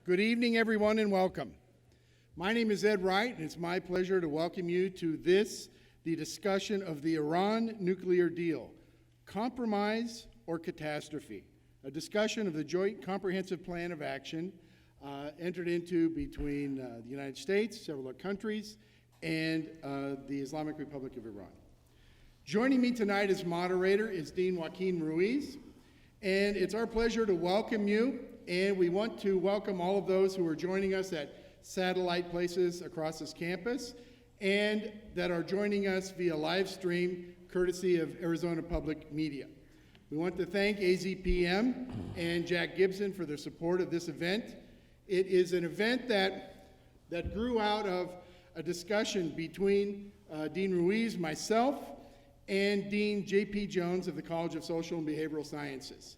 Good evening, everyone, and welcome. My name is Ed Wright, and it's my pleasure to welcome you to the discussion of the Iran nuclear deal, compromise or catastrophe, a discussion of the Joint Comprehensive Plan of Action entered into between the United States, several other countries, and the Islamic Republic of Iran. Joining me tonight as moderator is Dean Joaquin Ruiz, and it's our pleasure to welcome you, and we want to welcome all of those who are joining us at satellite places across this campus and that are joining us via live stream courtesy of Arizona Public Media. We want to thank AZPM and Jack Gibson for their support of this event. It is an event that grew out of a discussion between Dean Ruiz, myself, and Dean J.P. Jones of the College of Social and Behavioral Sciences.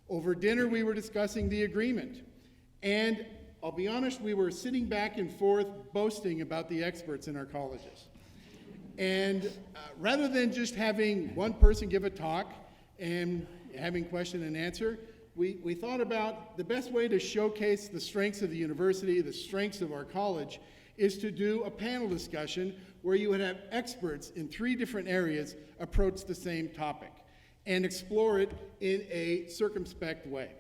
Over dinner, we were discussing the agreement. And I'll be honest, we were sitting back and forth boasting about the experts in our colleges. And rather than just having one person give a talk and having question and answer, we thought about the best way to showcase the strengths of the university, the strengths of our college, is to do a panel discussion where you would have experts in 3 different areas approach the same topic and explore it in a circumspect way.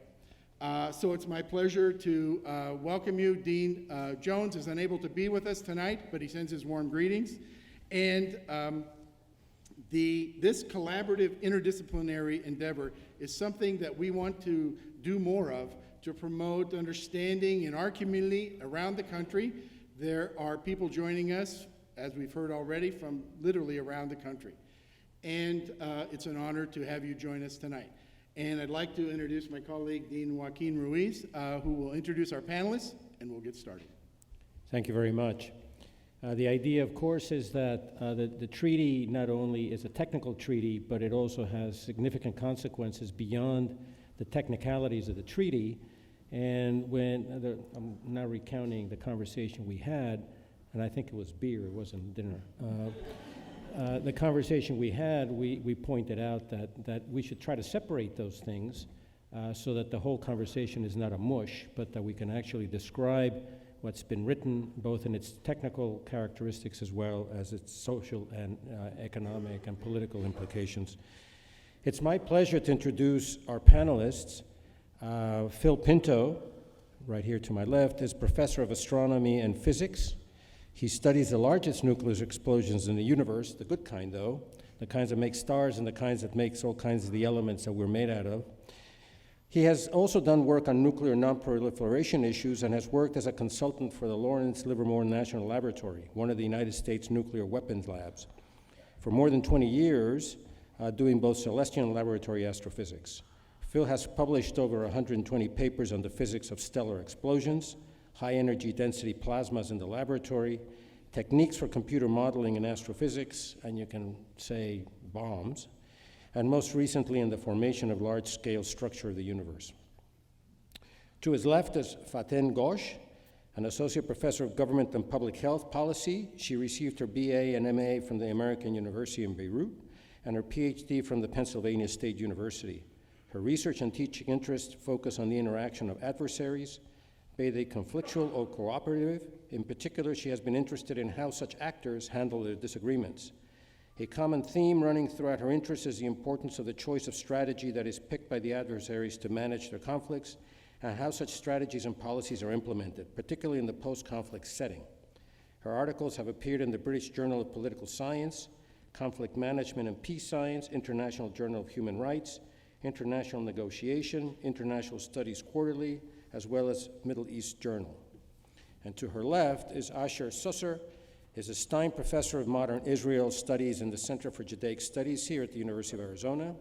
So it's my pleasure to welcome you. Dean Jones is unable to be with us tonight, but he sends his warm greetings. And this collaborative interdisciplinary endeavor is something that we want to do more of to promote understanding in our community around the country. There are people joining us, as we've heard already, from literally around the country. And it's an honor to have you join us tonight. And I'd like to introduce my colleague, Dean Joaquin Ruiz, who will introduce our panelists, and we'll get started. Thank you very much. The idea, of course, is that the treaty not only is a technical treaty, but it also has significant consequences beyond the technicalities of the treaty. And I'm now recounting the conversation we had, and I think it was beer, it wasn't dinner. The conversation we had, we pointed out that we should try to separate those things so that the whole conversation is not a mush, but that we can actually describe what's been written, both in its technical characteristics as well as its social and economic and political implications. It's my pleasure to introduce our panelists. Phil Pinto, right here to my left, is professor of astronomy and physics. He studies the largest nuclear explosions in the universe, the good kind though, the kinds that make stars and the kinds that makes all kinds of the elements that we're made out of. He has also done work on nuclear non-proliferation issues and has worked as a consultant for the Lawrence Livermore National Laboratory, one of the United States nuclear weapons labs, for more than 20 years, doing both celestial and laboratory astrophysics. Phil has published over 120 papers on the physics of stellar explosions, high energy density plasmas in the laboratory, techniques for computer modeling in astrophysics, and you can say bombs, and most recently in the formation of large-scale structure of the universe. To his left is Faten Ghosn, an associate professor of government and public health policy. She received her BA and MA from the American University in Beirut and her PhD from the Pennsylvania State University. Her research and teaching interests focus on the interaction of adversaries, be they conflictual or cooperative. In particular, she has been interested in how such actors handle their disagreements. A common theme running throughout her interests is the importance of the choice of strategy that is picked by the adversaries to manage their conflicts and how such strategies and policies are implemented, particularly in the post-conflict setting. Her articles have appeared in the British Journal of Political Science, Conflict Management and Peace Science, International Journal of Human Rights, International Negotiation, International Studies Quarterly, as well as Middle East Journal. And to her left is Asher Susser, is a Stein Professor of Modern Israel Studies in the Center for Judaic Studies here at the University of Arizona.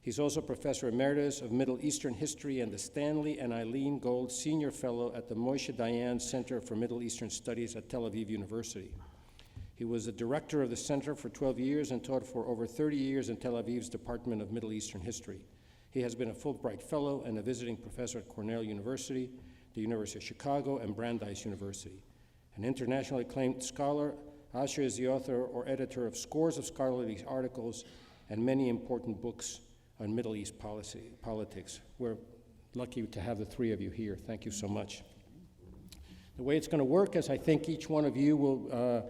He's also Professor Emeritus of Middle Eastern History and the Stanley and Eileen Gold Senior Fellow at the Moshe Dayan Center for Middle Eastern Studies at Tel Aviv University. He was the director of the center for 12 years and taught for over 30 years in Tel Aviv's Department of Middle Eastern History. He has been a Fulbright Fellow and a visiting professor at Cornell University, the University of Chicago, and Brandeis University. An internationally acclaimed scholar, Asher is the author or editor of scores of scholarly articles and many important books on Middle East politics. We're lucky to have the 3 of you here. Thank you so much. The way it's going to work is I think each one of you will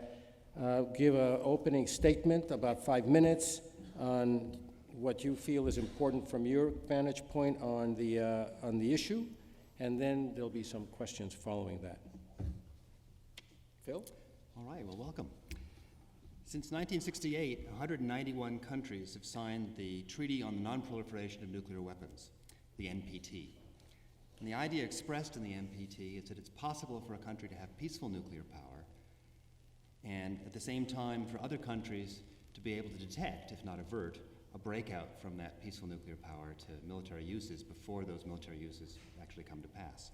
give an opening statement, about 5 minutes, on what you feel is important from your vantage point on the issue, and then there'll be some questions following that. Phil? All right, well, welcome. Since 1968, 191 countries have signed the Treaty on the Non-Proliferation of Nuclear Weapons, the NPT. And the idea expressed in the NPT is that it's possible for a country to have peaceful nuclear power, and at the same time for other countries to be able to detect, if not avert, a breakout from that peaceful nuclear power to military uses before those military uses actually come to pass.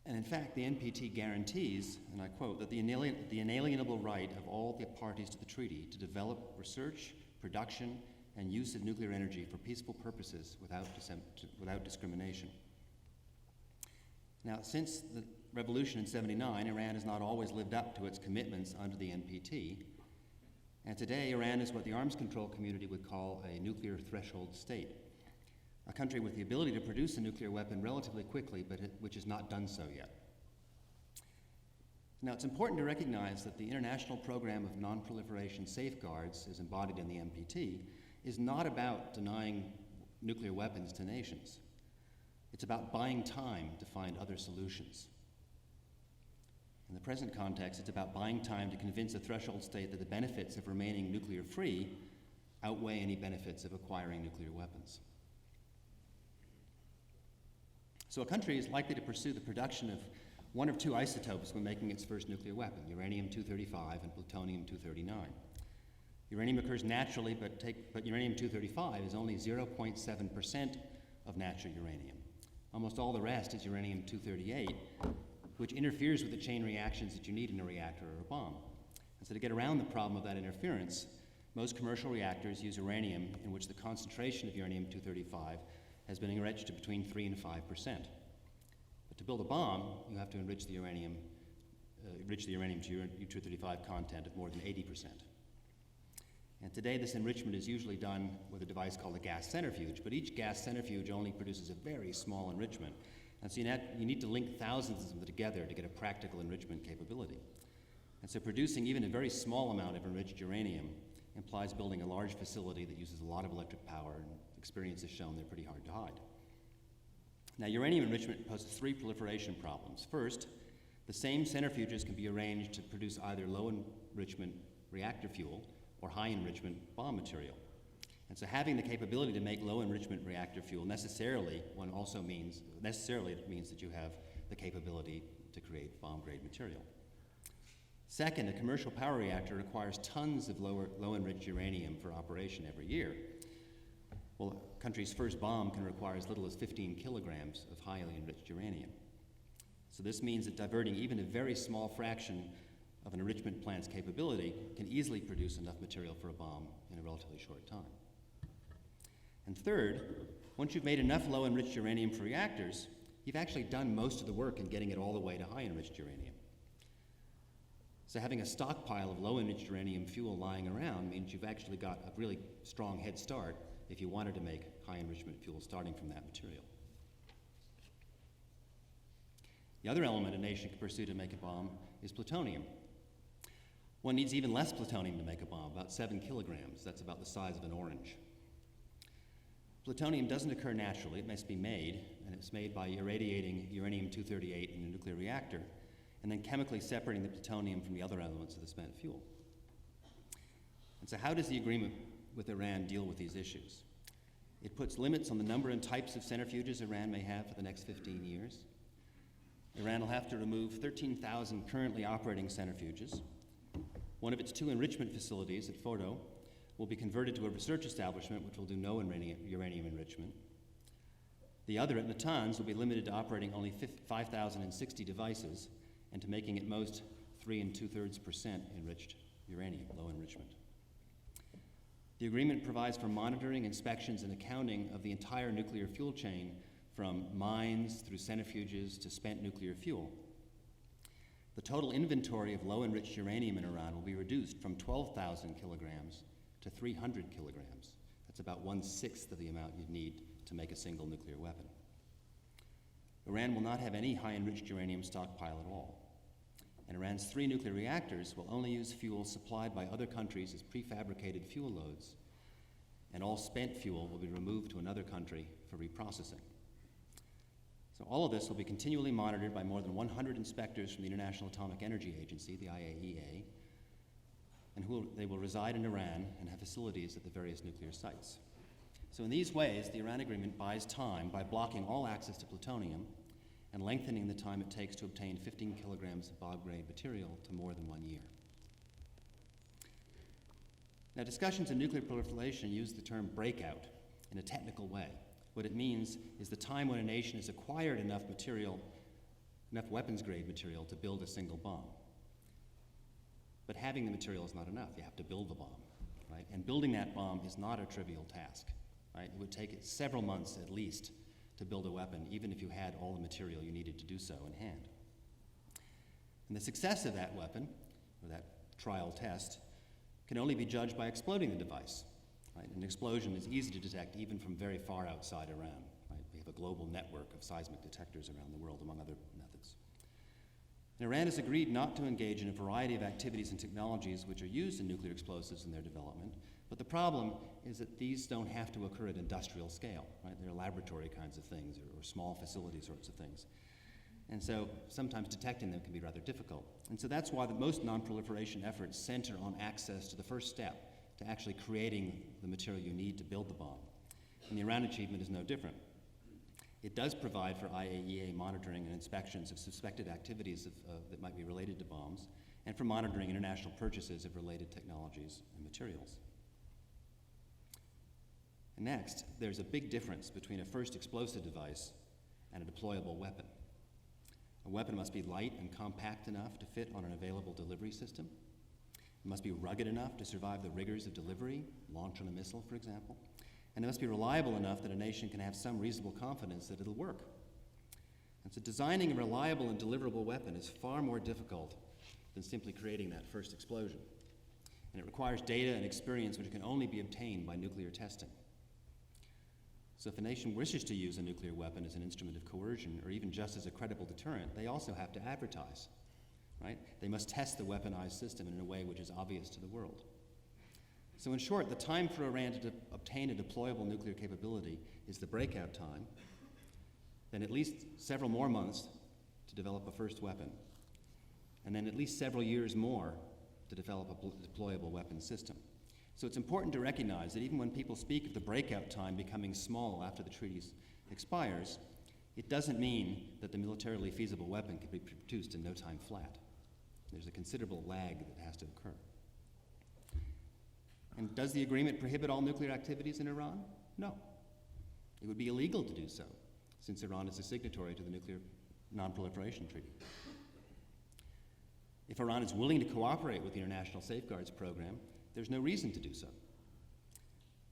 And in fact, the NPT guarantees, and I quote, that the inalienable right of all the parties to the treaty to develop research, production, and use of nuclear energy for peaceful purposes without discrimination. Now, since the revolution in '79, Iran has not always lived up to its commitments under the NPT, and today Iran is what the arms control community would call a nuclear threshold state, a country with the ability to produce a nuclear weapon relatively quickly, but which has not done so yet. Now, it's important to recognize that the International Program of Non-Proliferation Safeguards, as embodied in the NPT, is not about denying nuclear weapons to nations. It's about buying time to find other solutions. In the present context, it's about buying time to convince a threshold state that the benefits of remaining nuclear-free outweigh any benefits of acquiring nuclear weapons. So a country is likely to pursue the production of one of two isotopes when making its first nuclear weapon, uranium-235 and plutonium-239. Uranium occurs naturally, but uranium-235 is only 0.7% of natural uranium. Almost all the rest is uranium-238, which interferes with the chain reactions that you need in a reactor or a bomb. And so to get around the problem of that interference, most commercial reactors use uranium in which the concentration of uranium-235 has been enriched to between 3 and 5%. But to build a bomb, you have to enrich the uranium to U-235 content of more than 80%. And today this enrichment is usually done with a device called a gas centrifuge, but each gas centrifuge only produces a very small enrichment. And so you need to link thousands of them together to get a practical enrichment capability. And so producing even a very small amount of enriched uranium implies building a large facility that uses a lot of electric power, and experience has shown they're pretty hard to hide. Now, uranium enrichment poses 3 proliferation problems. First, the same centrifuges can be arranged to produce either low enrichment reactor fuel or high enrichment bomb material. And so having the capability to make low enrichment reactor fuel necessarily means that you have the capability to create bomb-grade material. Second, a commercial power reactor requires tons of low enriched uranium for operation every year. Well, a country's first bomb can require as little as 15 kilograms of highly enriched uranium. So this means that diverting even a very small fraction of an enrichment plant's capability can easily produce enough material for a bomb in a relatively short time. And third, once you've made enough low enriched uranium for reactors, you've actually done most of the work in getting it all the way to high enriched uranium. So having a stockpile of low enriched uranium fuel lying around means you've actually got a really strong head start if you wanted to make high enrichment fuel starting from that material. The other element a nation can pursue to make a bomb is plutonium. One needs even less plutonium to make a bomb, about 7 kilograms. That's about the size of an orange. Plutonium doesn't occur naturally. It must be made, and it's made by irradiating uranium-238 in a nuclear reactor and then chemically separating the plutonium from the other elements of the spent fuel. And so how does the agreement with Iran deal with these issues? It puts limits on the number and types of centrifuges Iran may have for the next 15 years. Iran will have to remove 13,000 currently operating centrifuges. One of its 2 enrichment facilities at Fordo will be converted to a research establishment which will do no uranium enrichment. The other at Natanz will be limited to operating only 5,060 devices and to making at most 3 2/3% enriched uranium, low enrichment. The agreement provides for monitoring, inspections, and accounting of the entire nuclear fuel chain from mines through centrifuges to spent nuclear fuel. The total inventory of low enriched uranium in Iran will be reduced from 12,000 kilograms to 300 kilograms. That's about 1/6 of the amount you'd need to make a single nuclear weapon. Iran will not have any high-enriched uranium stockpile at all. And Iran's 3 nuclear reactors will only use fuel supplied by other countries as prefabricated fuel loads, and all spent fuel will be removed to another country for reprocessing. So all of this will be continually monitored by more than 100 inspectors from the International Atomic Energy Agency, the IAEA, and they will reside in Iran and have facilities at the various nuclear sites. So in these ways, the Iran agreement buys time by blocking all access to plutonium and lengthening the time it takes to obtain 15 kilograms of Bob-grade material to more than 1 year. Now, discussions of nuclear proliferation use the term breakout in a technical way. What it means is the time when a nation has acquired enough material, enough weapons-grade material to build a single bomb. But having the material is not enough. You have to build the bomb, right? And building that bomb is not a trivial task, right? It would take several months at least to build a weapon, even if you had all the material you needed to do so in hand. And the success of that weapon, or that trial test, can only be judged by exploding the device. Right? An explosion is easy to detect even from very far outside Iran. Right? We have a global network of seismic detectors around the world, among other methods. And Iran has agreed not to engage in a variety of activities and technologies which are used in nuclear explosives in their development, but the problem is that these don't have to occur at industrial scale. Right? They're laboratory kinds of things or small facility sorts of things. And so sometimes detecting them can be rather difficult. And so that's why most non-proliferation efforts center on access to the first step, to actually creating the material you need to build the bomb. And the Iran achievement is no different. It does provide for IAEA monitoring and inspections of suspected activities that might be related to bombs, and for monitoring international purchases of related technologies and materials. And next, there's a big difference between a first explosive device and a deployable weapon. A weapon must be light and compact enough to fit on an available delivery system. It must be rugged enough to survive the rigors of delivery, launch on a missile, for example. And it must be reliable enough that a nation can have some reasonable confidence that it'll work. And so designing a reliable and deliverable weapon is far more difficult than simply creating that first explosion. And it requires data and experience which can only be obtained by nuclear testing. So if a nation wishes to use a nuclear weapon as an instrument of coercion, or even just as a credible deterrent, they also have to advertise, right? They must test the weaponized system in a way which is obvious to the world. So in short, the time for Iran to obtain a deployable nuclear capability is the breakout time, then at least several more months to develop a first weapon, and then at least several years more to develop a deployable weapons system. So it's important to recognize that even when people speak of the breakout time becoming small after the treaty expires, it doesn't mean that the militarily feasible weapon can be produced in no time flat. There's a considerable lag that has to occur. And does the agreement prohibit all nuclear activities in Iran? No. It would be illegal to do so, since Iran is a signatory to the Nuclear Non-Proliferation Treaty. If Iran is willing to cooperate with the International Safeguards Program, there's no reason to do so.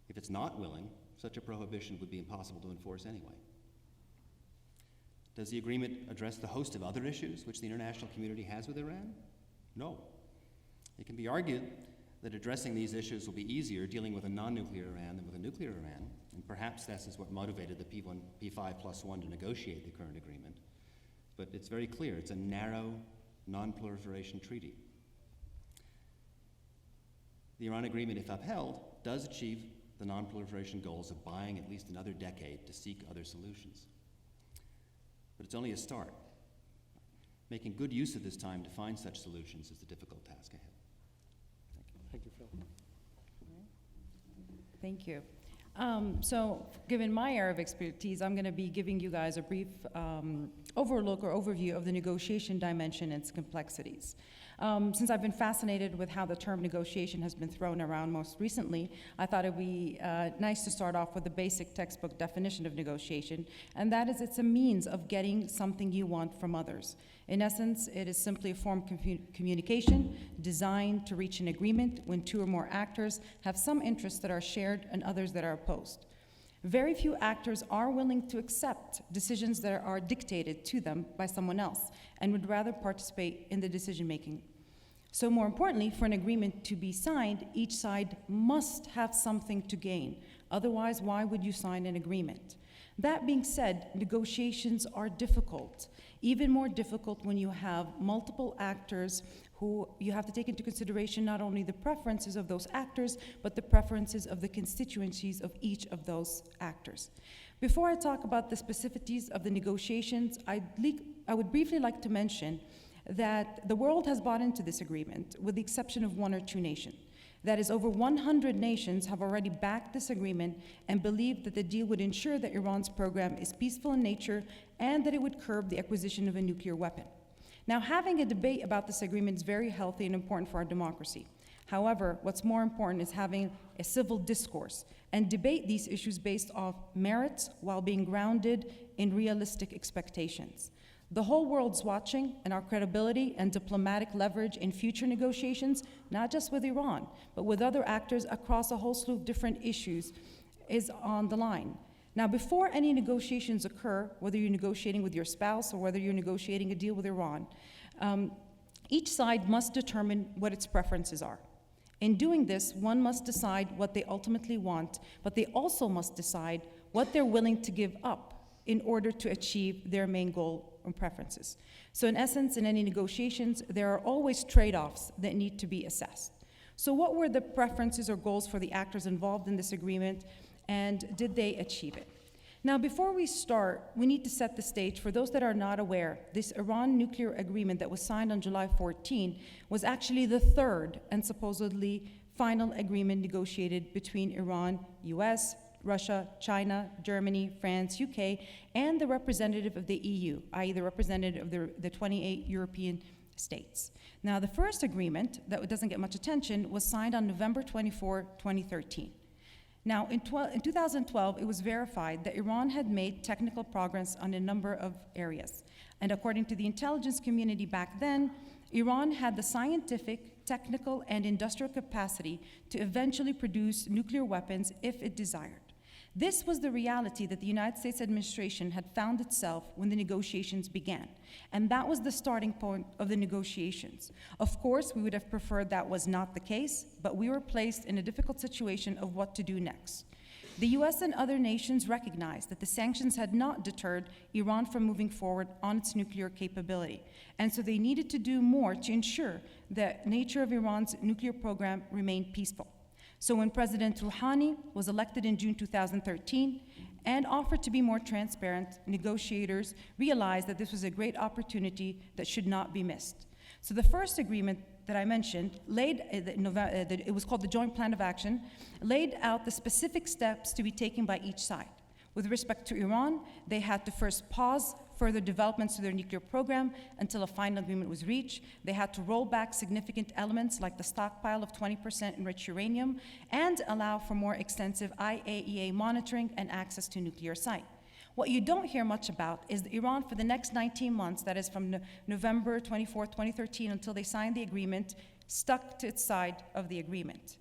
If it's not willing, such a prohibition would be impossible to enforce anyway. Does the agreement address the host of other issues which the international community has with Iran? No. It can be argued that addressing these issues will be easier dealing with a non-nuclear Iran than with a nuclear Iran, and perhaps this is what motivated the P5+1 to negotiate the current agreement. But it's very clear, it's a narrow non-proliferation treaty. The Iran agreement, if upheld, does achieve the non-proliferation goals of buying at least another decade to seek other solutions. But it's only a start. Making good use of this time to find such solutions is the difficult task ahead. Thank you, Phil. Thank you. So given my area of expertise, I'm going to be giving you guys a brief overlook or overview of the negotiation dimension and its complexities. Since I've been fascinated with how the term negotiation has been thrown around most recently, I thought it would be nice to start off with the basic textbook definition of negotiation, and that is it's a means of getting something you want from others. In essence, it is simply a form of communication designed to reach an agreement when two or more actors have some interests that are shared and others that are opposed. Very few actors are willing to accept decisions that are dictated to them by someone else and would rather participate in the decision-making. So more importantly, for an agreement to be signed, each side must have something to gain. Otherwise, why would you sign an agreement? That being said, negotiations are difficult, even more difficult when you have multiple actors who you have to take into consideration not only the preferences of those actors, but the preferences of the constituencies of each of those actors. Before I talk about the specificities of the negotiations, I would briefly like to mention that the world has bought into this agreement, with the exception of 1 or 2 nations. That is, over 100 nations have already backed this agreement and believe that the deal would ensure that Iran's program is peaceful in nature and that it would curb the acquisition of a nuclear weapon. Now, having a debate about this agreement is very healthy and important for our democracy. However, what's more important is having a civil discourse and debate these issues based off merits while being grounded in realistic expectations. The whole world's watching, and our credibility and diplomatic leverage in future negotiations, not just with Iran, but with other actors across a whole slew of different issues, is on the line. Now, before any negotiations occur, whether you're negotiating with your spouse or whether you're negotiating a deal with Iran, each side must determine what its preferences are. In doing this, one must decide what they ultimately want, but they also must decide what they're willing to give up in order to achieve their main goal and preferences. So in essence, in any negotiations, there are always trade-offs that need to be assessed. So what were the preferences or goals for the actors involved in this agreement, and did they achieve it? Now, before we start, we need to set the stage. For those that are not aware, this Iran nuclear agreement that was signed on July 14 was actually the 3rd and supposedly final agreement negotiated between Iran, US, Russia, China, Germany, France, UK, and the representative of the EU, i.e. the representative of the 28 European states. Now, the first agreement that doesn't get much attention was signed on November 24, 2013. Now, in 2012, it was verified that Iran had made technical progress on a number of areas. And according to the intelligence community back then, Iran had the scientific, technical, and industrial capacity to eventually produce nuclear weapons if it desired. This was the reality that the United States administration had found itself when the negotiations began. And that was the starting point of the negotiations. Of course, we would have preferred that was not the case, but we were placed in a difficult situation of what to do next. The US and other nations recognized that the sanctions had not deterred Iran from moving forward on its nuclear capability. And so they needed to do more to ensure the nature of Iran's nuclear program remained peaceful. So when President Rouhani was elected in June 2013 and offered to be more transparent, negotiators realized that this was a great opportunity that should not be missed. So the first agreement that I mentioned it was called the Joint Plan of Action, laid out the specific steps to be taken by each side. With respect to Iran, they had to first pause further developments to their nuclear program until a final agreement was reached. They had to roll back significant elements like the stockpile of 20% enriched uranium and allow for more extensive IAEA monitoring and access to nuclear site. What you don't hear much about is that Iran, for the next 19 months, that is from November 24, 2013 until they signed the agreement, stuck to its side of the agreement.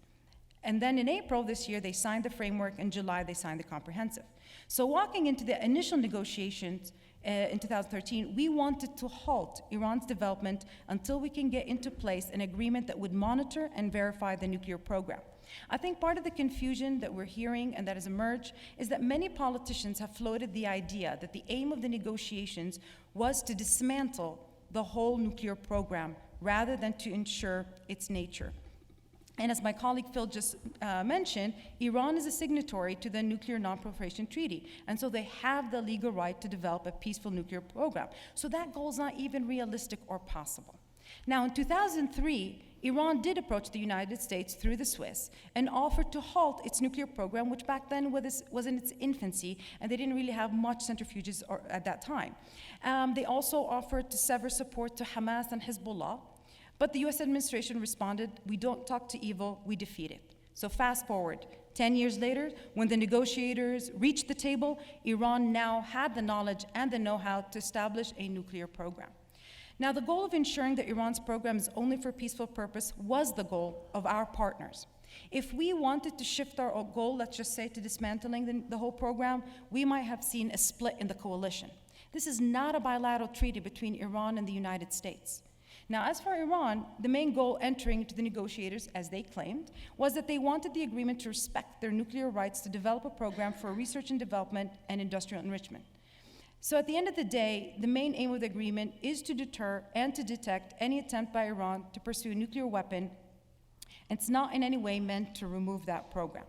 And then in April this year, they signed the framework. In July, they signed the comprehensive. So walking into the initial negotiations in 2013, we wanted to halt Iran's development until we can get into place an agreement that would monitor and verify the nuclear program. I think part of the confusion that we're hearing and that has emerged is that many politicians have floated the idea that the aim of the negotiations was to dismantle the whole nuclear program rather than to ensure its nature. And as my colleague Phil just mentioned, Iran is a signatory to the Nuclear Non-Proliferation Treaty, and so they have the legal right to develop a peaceful nuclear program. So that goal is not even realistic or possible. Now, in 2003, Iran did approach the United States through the Swiss and offered to halt its nuclear program, which back then was in its infancy, and they didn't really have much centrifuges at that time. They also offered to sever support to Hamas and Hezbollah. But the US administration responded, we don't talk to evil, we defeat it. So fast forward, 10 years later, when the negotiators reached the table, Iran now had the knowledge and the know-how to establish a nuclear program. Now, the goal of ensuring that Iran's program is only for peaceful purpose was the goal of our partners. If we wanted to shift our goal, let's just say, to dismantling the whole program, we might have seen a split in the coalition. This is not a bilateral treaty between Iran and the United States. Now, as for Iran, the main goal entering into the negotiators, as they claimed, was that they wanted the agreement to respect their nuclear rights to develop a program for research and development and industrial enrichment. So at the end of the day, the main aim of the agreement is to deter and to detect any attempt by Iran to pursue a nuclear weapon. It's not in any way meant to remove that program.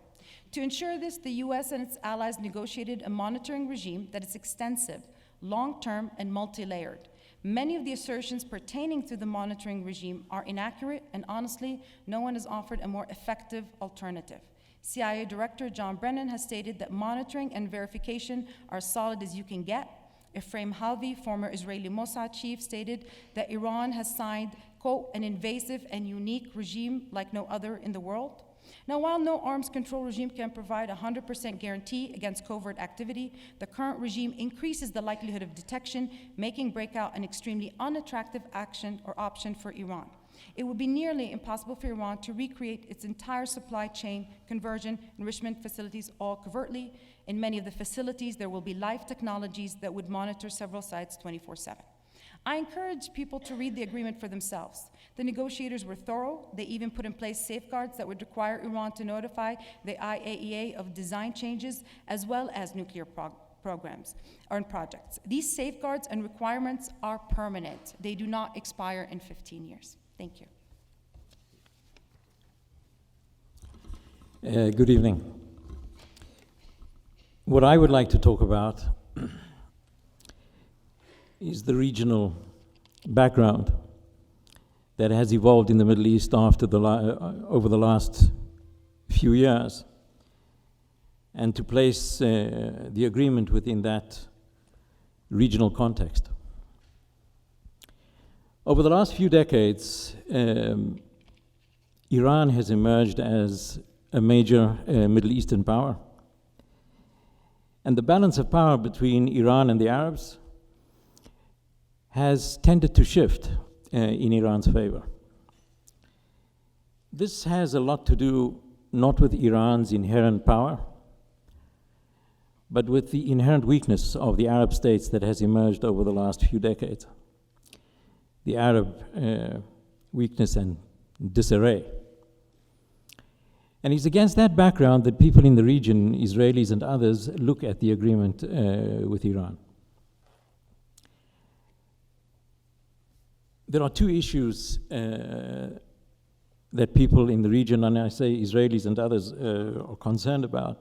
To ensure this, the US and its allies negotiated a monitoring regime that is extensive, long-term, and multi-layered. Many of the assertions pertaining to the monitoring regime are inaccurate, and honestly, no one has offered a more effective alternative. CIA Director John Brennan has stated that monitoring and verification are as solid as you can get. Ephraim Halvi, former Israeli Mossad chief, stated that Iran has signed, quote, an invasive and unique regime like no other in the world. Now, while no arms control regime can provide a 100% guarantee against covert activity, the current regime increases the likelihood of detection, making breakout an extremely unattractive action or option for Iran. It would be nearly impossible for Iran to recreate its entire supply chain, conversion, enrichment facilities all covertly. In many of the facilities, there will be live technologies that would monitor several sites 24/7. I encourage people to read the agreement for themselves. The negotiators were thorough. They even put in place safeguards that would require Iran to notify the IAEA of design changes as well as nuclear programs or projects. These safeguards and requirements are permanent. They do not expire in 15 years. Thank you. Good evening. What I would like to talk about is the regional background that has evolved in the Middle East after over the last few years, and to place the agreement within that regional context. Over the last few decades, Iran has emerged as a major Middle Eastern power. And the balance of power between Iran and the Arabs has tended to shift in Iran's favor. This has a lot to do not with Iran's inherent power, but with the inherent weakness of the Arab states that has emerged over the last few decades. The Arab weakness and disarray. And it's against that background that people in the region, Israelis and others, look at the agreement with Iran. There are two issues that people in the region, and I say Israelis and others, are concerned about.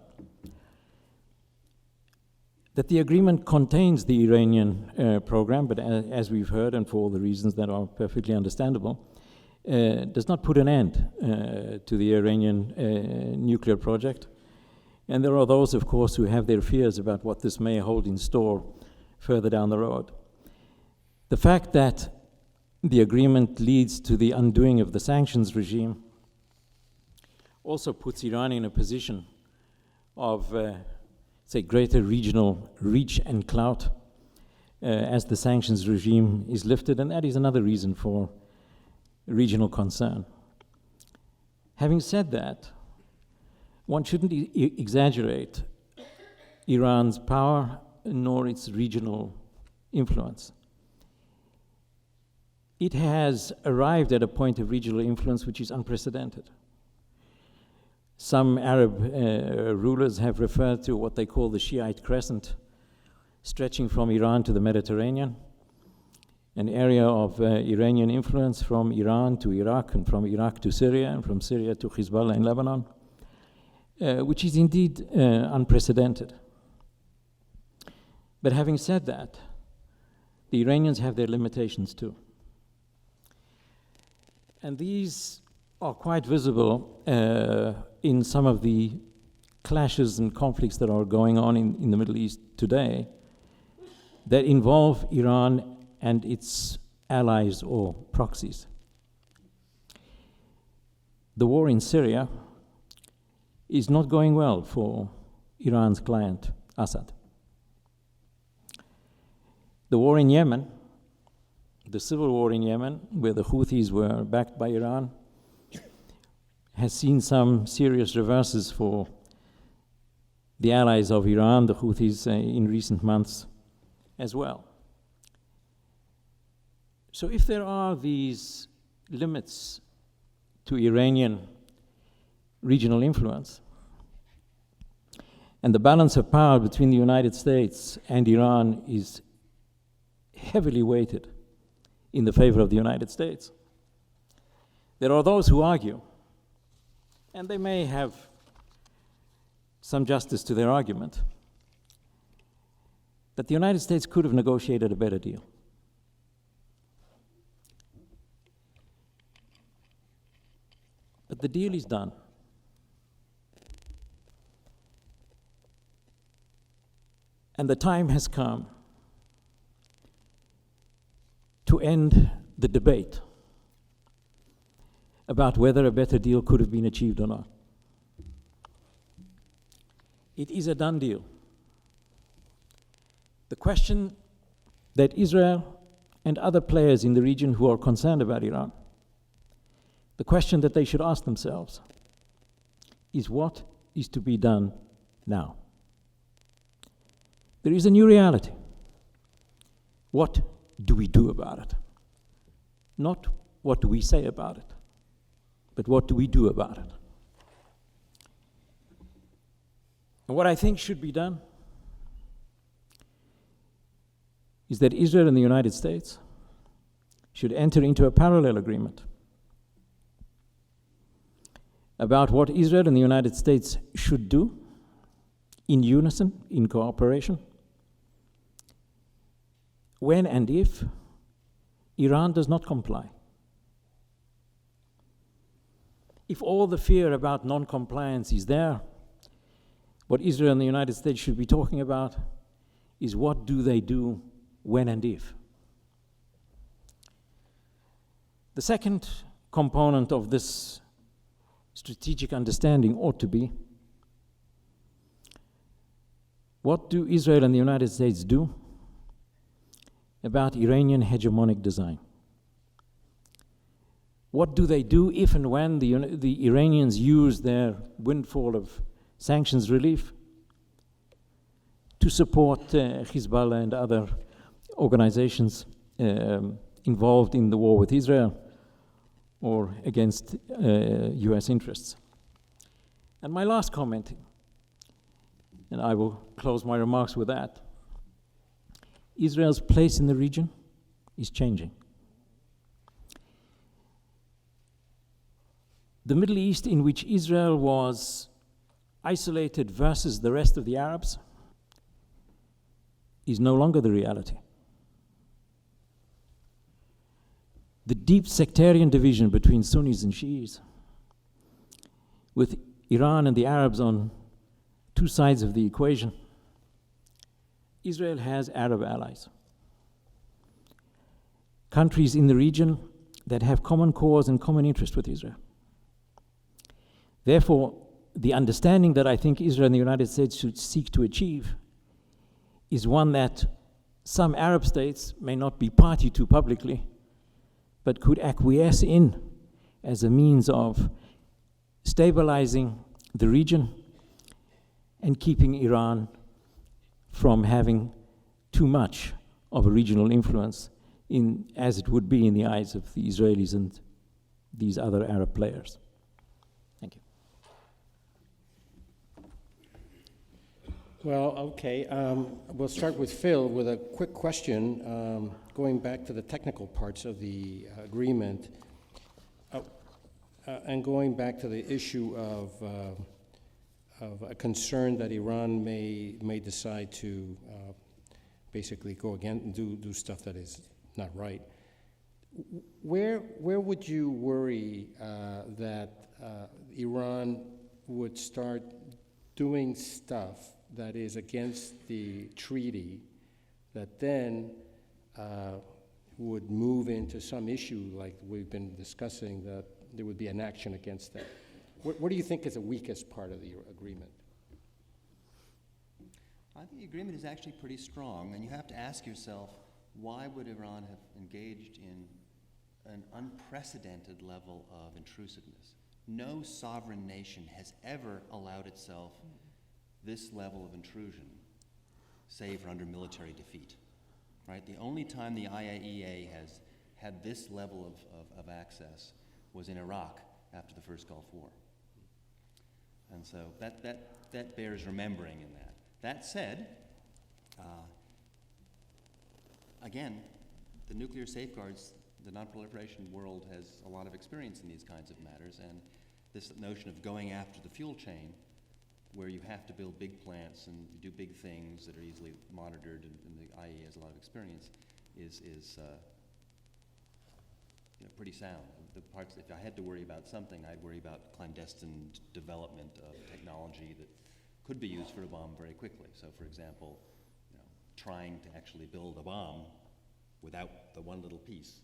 That the agreement contains the Iranian program, but as we've heard, and for all the reasons that are perfectly understandable, does not put an end to the Iranian nuclear project. And there are those, of course, who have their fears about what this may hold in store further down the road. The fact that the agreement leads to the undoing of the sanctions regime also puts Iran in a position of, say, greater regional reach and clout as the sanctions regime is lifted, and that is another reason for regional concern. Having said that, one shouldn't exaggerate Iran's power nor its regional influence. It has arrived at a point of regional influence which is unprecedented. Some Arab rulers have referred to what they call the Shiite crescent, stretching from Iran to the Mediterranean, an area of Iranian influence from Iran to Iraq, and from Iraq to Syria, and from Syria to Hezbollah in Lebanon, which is indeed unprecedented. But having said that, the Iranians have their limitations too. And these are quite visible in some of the clashes and conflicts that are going on in the Middle East today that involve Iran and its allies or proxies. The war in Syria is not going well for Iran's client, Assad. The war in Yemen, the civil war in Yemen, where the Houthis were backed by Iran, has seen some serious reverses for the allies of Iran, the Houthis, in recent months as well. So if there are these limits to Iranian regional influence, and the balance of power between the United States and Iran is heavily weighted in the favor of the United States, there are those who argue, and they may have some justice to their argument, that the United States could have negotiated a better deal. But the deal is done. And the time has come to end the debate about whether a better deal could have been achieved or not. It is a done deal. The question that Israel and other players in the region who are concerned about Iran, the question that they should ask themselves is what is to be done now? There is a new reality. What do we do about it? Not what do we say about it, but what do we do about it? And what I think should be done is that Israel and the United States should enter into a parallel agreement about what Israel and the United States should do in unison, in cooperation, when and if Iran does not comply. If all the fear about non-compliance is there, what Israel and the United States should be talking about is what do they do when and if. The second component of this strategic understanding ought to be, what do Israel and the United States do about Iranian hegemonic design? What do they do if and when the Iranians use their windfall of sanctions relief to support Hezbollah and other organizations involved in the war with Israel or against US interests? And my last comment, and I will close my remarks with that, Israel's place in the region is changing. The Middle East, in which Israel was isolated versus the rest of the Arabs, is no longer the reality. The deep sectarian division between Sunnis and Shias, with Iran and the Arabs on two sides of the equation, Israel has Arab allies. Countries in the region that have common cause and common interest with Israel. Therefore, the understanding that I think Israel and the United States should seek to achieve is one that some Arab states may not be party to publicly, but could acquiesce in as a means of stabilizing the region and keeping Iran from having too much of a regional influence as it would be in the eyes of the Israelis and these other Arab players. Thank you. Well, okay. We'll start with Phil with a quick question, going back to the technical parts of the agreement, and going back to the issue of a concern that Iran may decide to basically go again and do stuff that is not right. Where would you worry that Iran would start doing stuff that is against the treaty that then would move into some issue like we've been discussing, that there would be an action against that? What do you think is the weakest part of the agreement? I think the agreement is actually pretty strong, and you have to ask yourself, why would Iran have engaged in an unprecedented level of intrusiveness? No sovereign nation has ever allowed itself this level of intrusion, save or under military defeat, right? The only time the IAEA has had this level of access was in Iraq after the first Gulf War. And so that bears remembering in that. That said, again, the nuclear safeguards, the nonproliferation world has a lot of experience in these kinds of matters, and this notion of going after the fuel chain, where you have to build big plants and do big things that are easily monitored, and the IAEA has a lot of experience, is pretty sound. The parts, if I had to worry about something, I'd worry about clandestine development of technology that could be used for a bomb very quickly. So, for example, trying to actually build a bomb without the one little piece,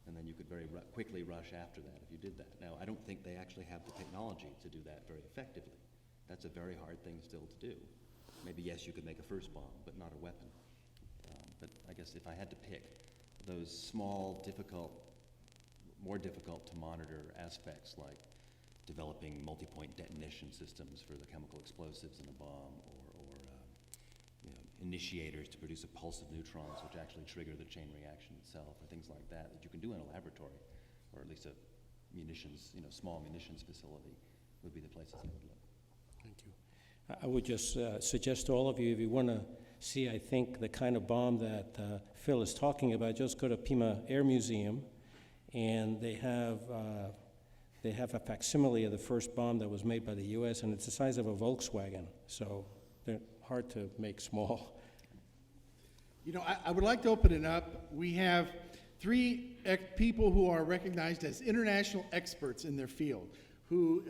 and then you could very quickly rush after that if you did that. Now, I don't think they actually have the technology to do that very effectively. That's a very hard thing still to do. Maybe, yes, you could make a first bomb, but not a weapon. But I guess if I had to pick those small, more difficult to monitor aspects like developing multi-point detonation systems for the chemical explosives in a bomb, or initiators to produce a pulse of neutrons which actually trigger the chain reaction itself, or things like that you can do in a laboratory, or at least a munitions, small munitions facility would be the places I would look. Thank you. I would just suggest to all of you, if you want to see, I think, the kind of bomb that Phil is talking about, just go to Pima Air Museum, and they have a facsimile of the first bomb that was made by the U.S., and it's the size of a Volkswagen, so they're hard to make small. I would like to open it up. We have three people who are recognized as international experts in their field, who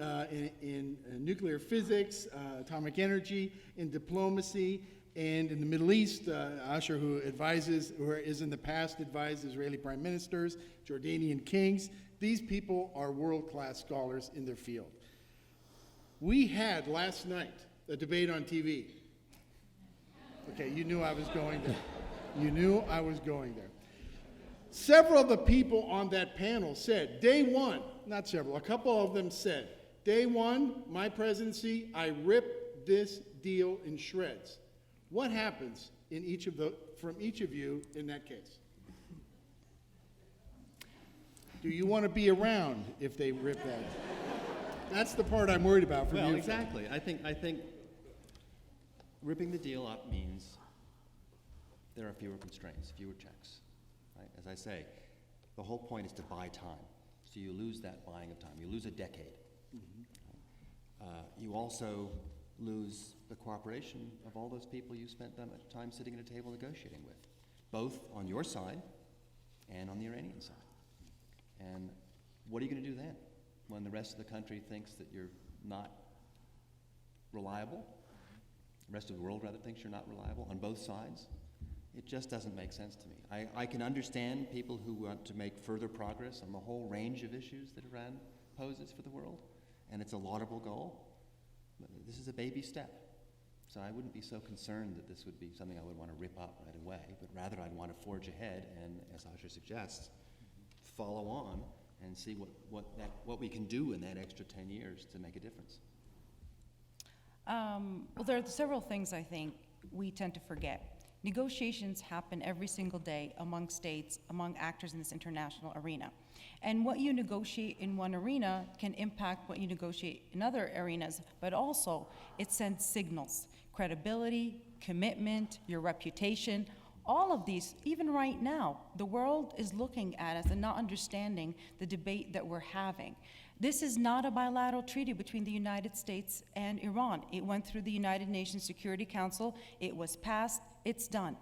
in nuclear physics, atomic energy, in diplomacy, and in the Middle East, Asher, who is in the past advised Israeli prime ministers, Jordanian kings. These people are world-class scholars in their field. We had last night a debate on TV. Okay, you knew I was going there. You knew I was going there. Several of the people on that panel said, day one, not several, a couple of them said, day one, my presidency, I ripped this deal in shreds. What happens from each of you in that case? Do you want to be around if they rip that? That's the part I'm worried about from you. Well, exactly. I think ripping the deal up means there are fewer constraints, fewer checks. Right? As I say, the whole point is to buy time. So you lose that buying of time. You lose a decade. Mm-hmm. You also lose the cooperation of all those people you spent that much time sitting at a table negotiating with, both on your side and on the Iranian side. And what are you going to do then when the rest of the country thinks that you're not reliable? The rest of the world, rather, thinks you're not reliable on both sides? It just doesn't make sense to me. I can understand people who want to make further progress on the whole range of issues that Iran poses for the world, and it's a laudable goal. But this is a baby step. So I wouldn't be so concerned that this would be something I would want to rip up right away, but rather I'd want to forge ahead and, as Asher suggests, follow on and see what we can do in that extra 10 years to make a difference. Well, there are several things I think we tend to forget. Negotiations happen every single day among states, among actors in this international arena. And what you negotiate in one arena can impact what you negotiate in other arenas, but also it sends signals, credibility, commitment, your reputation. All of these, even right now, the world is looking at us and not understanding the debate that we're having. This is not a bilateral treaty between the United States and Iran. It went through the United Nations Security Council. It was passed. It's done.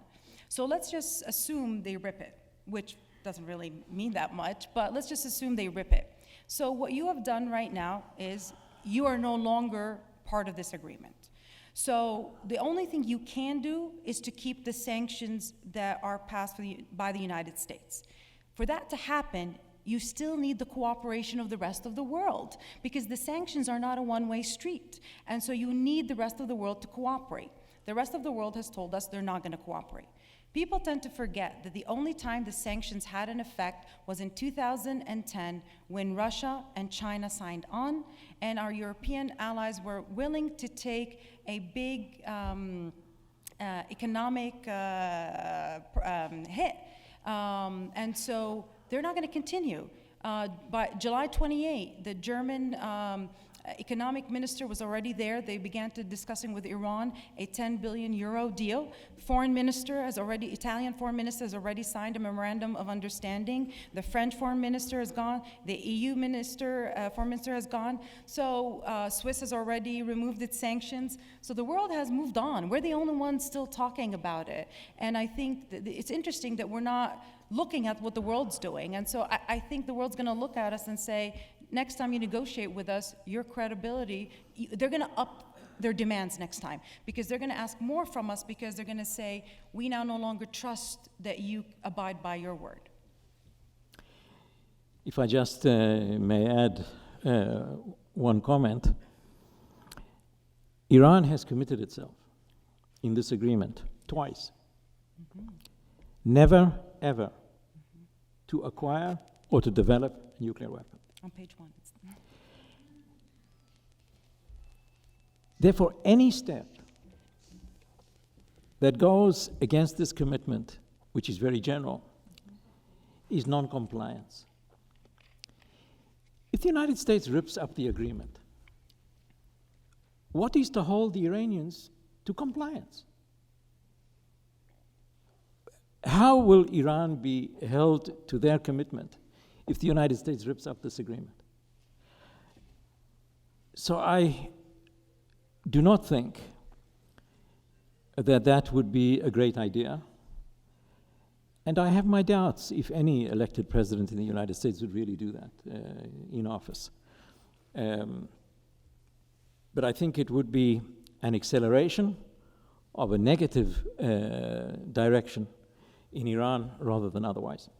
So let's just assume they rip it, which doesn't really mean that much, but let's just assume they rip it. So what you have done right now is you are no longer part of this agreement. So the only thing you can do is to keep the sanctions that are passed by the United States. For that to happen, you still need the cooperation of the rest of the world, because the sanctions are not a one-way street. And so you need the rest of the world to cooperate. The rest of the world has told us they're not going to cooperate. People tend to forget that the only time the sanctions had an effect was in 2010 when Russia and China signed on, and our European allies were willing to take a big economic hit. And so they're not going to continue. By July 28, the German economic minister was already there. They began to discussing with Iran a 10 billion euro deal. Italian foreign minister has already signed a memorandum of understanding. The French foreign minister has gone. The EU foreign minister has gone. So Swiss has already removed its sanctions. So the world has moved on. We're the only ones still talking about it. And I think that it's interesting that we're not looking at what the world's doing. And so I think the world's going to look at us and say, next time you negotiate with us, your credibility, they're going to up their demands next time, because they're going to ask more from us, because they're going to say, we now no longer trust that you abide by your word. If I just may add one comment. Iran has committed itself in this agreement twice. Never, ever to acquire or to develop a nuclear weapon. On page 1. Therefore, any step that goes against this commitment, which is very general, is non-compliance. If the United States rips up the agreement, what is to hold the Iranians to compliance? How will Iran be held to their commitment if the United States rips up this agreement? So I do not think that that would be a great idea. And I have my doubts if any elected president in the United States would really do that in office. But I think it would be an acceleration of a negative direction in Iran rather than otherwise.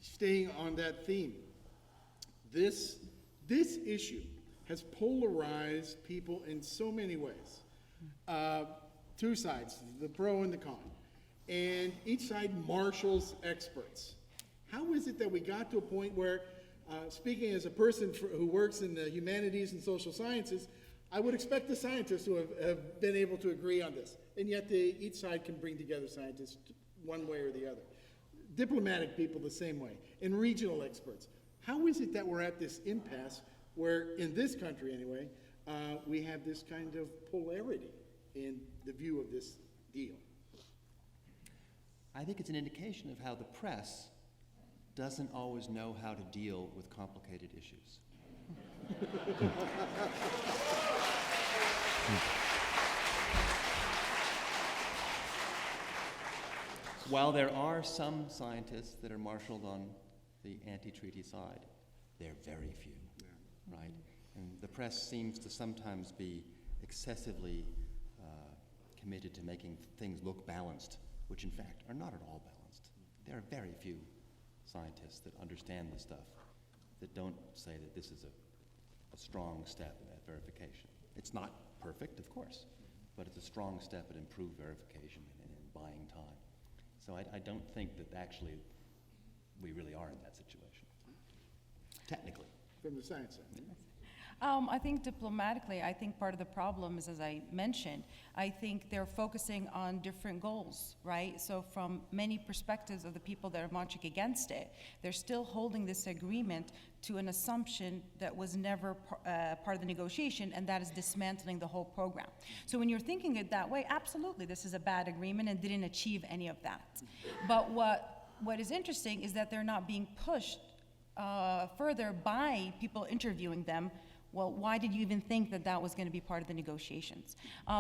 Staying on that theme, this issue has polarized people in so many ways. Two sides, the pro and the con. And each side marshals experts. How is it that we got to a point where, speaking as a person who works in the humanities and social sciences, I would expect the scientists to have been able to agree on this. And yet each side can bring together scientists one way or the other. Diplomatic people the same way, and regional experts. How is it that we're at this impasse where, in this country anyway, we have this kind of polarity in the view of this deal? I think it's an indication of how the press doesn't always know how to deal with complicated issues. While there are some scientists that are marshaled on the anti-treaty side, they're very few, right? And the press seems to sometimes be excessively committed to making things look balanced, which in fact are not at all balanced. There are very few scientists that understand the stuff that don't say that this is a strong step at verification. It's not perfect, of course, but it's a strong step at improved verification and buying time. So I don't think that actually we really are in that situation, technically. From the science side. I think diplomatically, I think part of the problem is, as I mentioned, I think they're focusing on different goals, right? So from many perspectives of the people that are marching against it, they're still holding this agreement to an assumption that was never part of the negotiation, and that is dismantling the whole program. So when you're thinking it that way, absolutely, this is a bad agreement and didn't achieve any of that. But what is interesting is that they're not being pushed further by people interviewing them. Well, why did you even think that that was going to be part of the negotiations?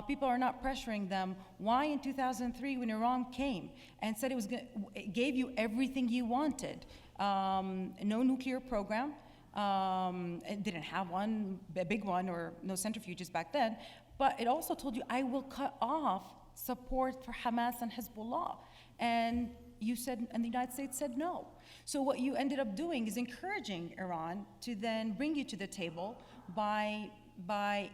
People are not pressuring them. Why in 2003, when Iran came and said it gave you everything you wanted, no nuclear program, it didn't have one, a big one, or no centrifuges back then, but it also told you, I will cut off support for Hamas and Hezbollah. And you said, and the United States said no. So what you ended up doing is encouraging Iran to then bring you to the table by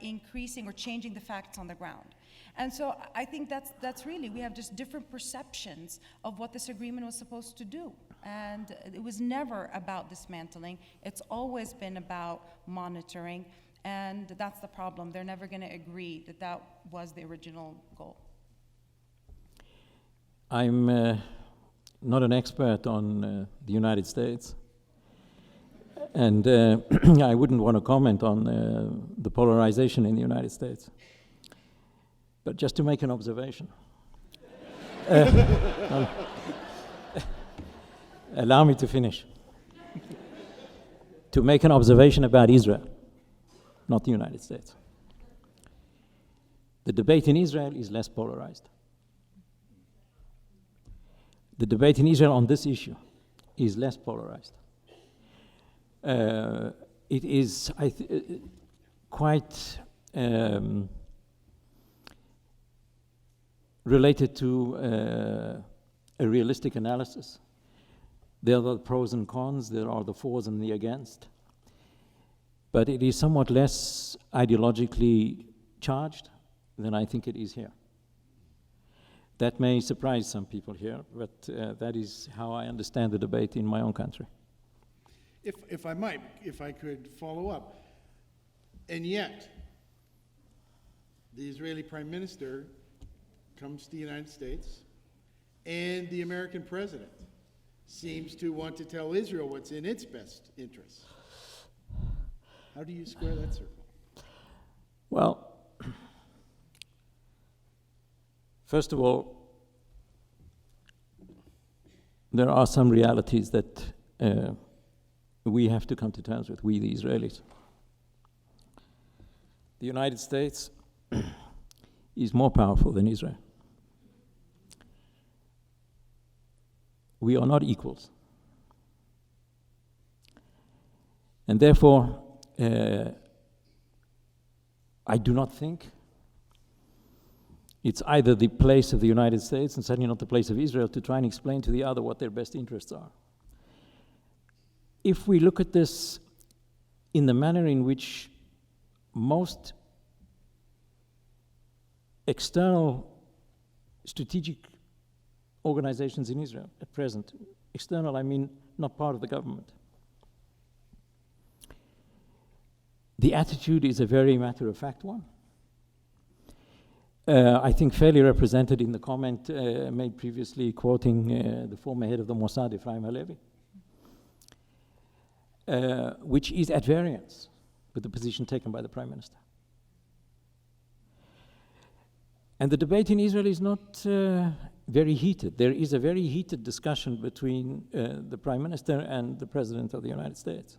increasing or changing the facts on the ground. And so I think that's really, we have just different perceptions of what this agreement was supposed to do. And it was never about dismantling. It's always been about monitoring. And that's the problem. They're never going to agree that that was the original goal. I'm not an expert on the United States, and I wouldn't want to comment on the polarization in the United States. But just to make an observation. Allow me to finish. To make an observation about Israel, not the United States. The debate in Israel is less polarized. The debate in Israel on this issue is less polarized. It is quite related to a realistic analysis. There are the pros and cons, there are the fors and the against. But it is somewhat less ideologically charged than I think it is here. That may surprise some people here, but that is how I understand the debate in my own country. If I could follow up. And yet, the Israeli Prime Minister comes to the United States, and the American president seems to want to tell Israel what's in its best interests. How do you square that circle? Well, first of all, there are some realities that we have to come to terms with, we the Israelis. The United States is more powerful than Israel. We are not equals. And therefore, I do not think it's either the place of the United States and certainly not the place of Israel to try and explain to the other what their best interests are. If we look at this in the manner in which most external strategic organizations in Israel at present, external I mean not part of the government, the attitude is a very matter-of-fact one. I think fairly represented in the comment made previously quoting the former head of the Mossad, Ephraim Halevi, which is at variance with the position taken by the Prime Minister. And the debate in Israel is not very heated. There is a very heated discussion between the Prime Minister and the President of the United States.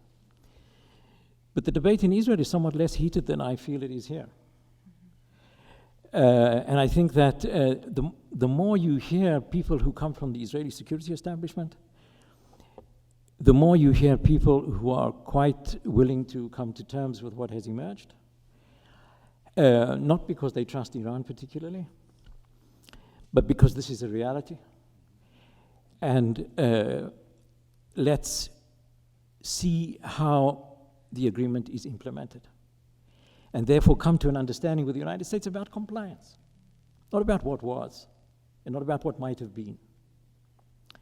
But the debate in Israel is somewhat less heated than I feel it is here. And I think that the more you hear people who come from the Israeli security establishment, the more you hear people who are quite willing to come to terms with what has emerged, not because they trust Iran particularly, but because this is a reality. And let's see how the agreement is implemented. And therefore come to an understanding with the United States about compliance, not about what was, and not about what might have been,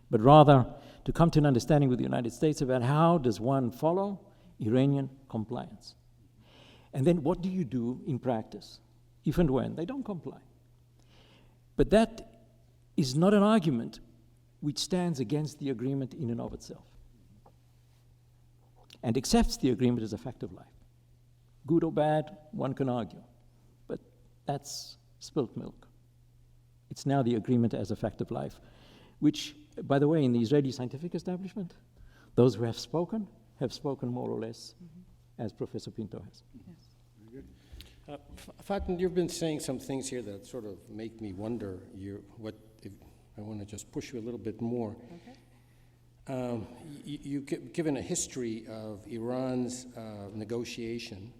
but rather to come to an understanding with the United States about how does one follow Iranian compliance. And then what do you do in practice, if and when they don't comply? But that is not an argument which stands against the agreement in and of itself, and accepts the agreement as a fact of life. Good or bad, one can argue, but that's spilt milk. It's now the agreement as a fact of life, which, by the way, in the Israeli scientific establishment, those who have spoken more or less, as Professor Pinto has. Yes. Very good. Faten, you've been saying some things here that sort of make me wonder if I want to just push you a little bit more. Okay. You've given a history of Iran's negotiation,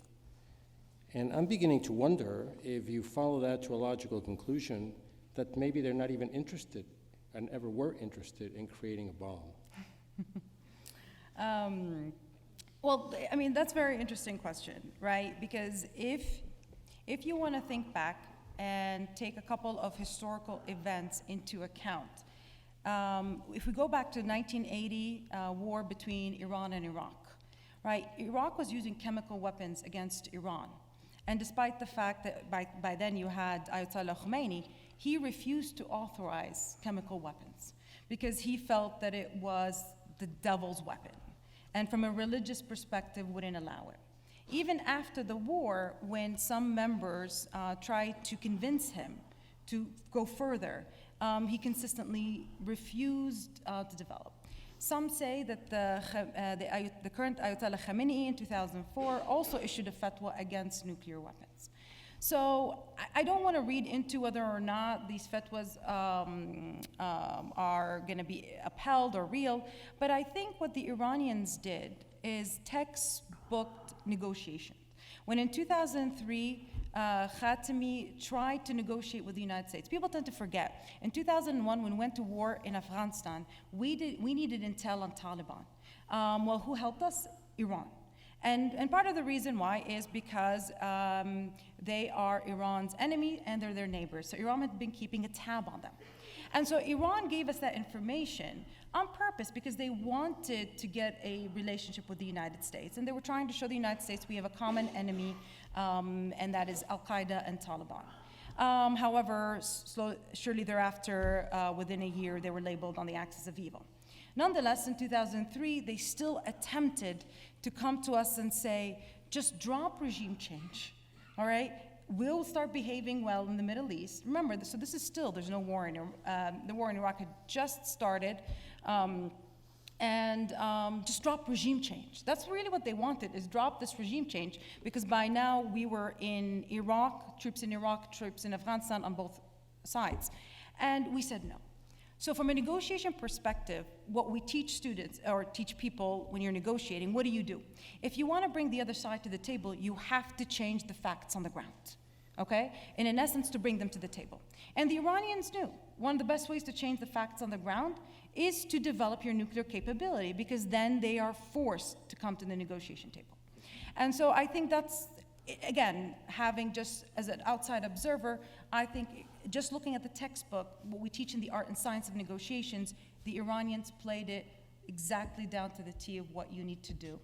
and I'm beginning to wonder if you follow that to a logical conclusion that maybe they're not even interested and ever were interested in creating a bomb. Well, I mean, that's a very interesting question, right? Because if you want to think back and take a couple of historical events into account, if we go back to the 1980 war between Iran and Iraq, right? Iraq was using chemical weapons against Iran. And despite the fact that by then you had Ayatollah Khomeini, he refused to authorize chemical weapons because he felt that it was the devil's weapon, and from a religious perspective wouldn't allow it. Even after the war, when some members tried to convince him to go further, he consistently refused to develop. Some say that the current Ayatollah Khamenei in 2004 also issued a fatwa against nuclear weapons. So I don't want to read into whether or not these fatwas are going to be upheld or real, but I think what the Iranians did is textbook negotiation. When in 2003, Khatami tried to negotiate with the United States. People tend to forget. In 2001, when we went to war in Afghanistan, we needed intel on Taliban. Well, who helped us? Iran. And part of the reason why is because they are Iran's enemy and they're their neighbors. So Iran had been keeping a tab on them. And so Iran gave us that information on purpose because they wanted to get a relationship with the United States. And they were trying to show the United States we have a common enemy, and that is Al-Qaeda and Taliban. However, surely thereafter, within a year, they were labeled on the axis of evil. Nonetheless, in 2003, they still attempted to come to us and say, just drop regime change, all right? We'll start behaving well in the Middle East. Remember, so this is still, there's no war in the war in Iraq had just started, just drop regime change. That's really what they wanted, is drop this regime change, because by now we were in Iraq, troops in Afghanistan on both sides. And we said no. So from a negotiation perspective, what we teach students or teach people when you're negotiating, what do? If you want to bring the other side to the table, you have to change the facts on the ground, okay? And in essence, to bring them to the table. And the Iranians knew one of the best ways to change the facts on the ground is to develop your nuclear capability, because then they are forced to come to the negotiation table. And so I think that's, again, having just as an outside observer, I think just looking at the textbook, what we teach in the art and science of negotiations, the Iranians played it exactly down to the T of what you need to do.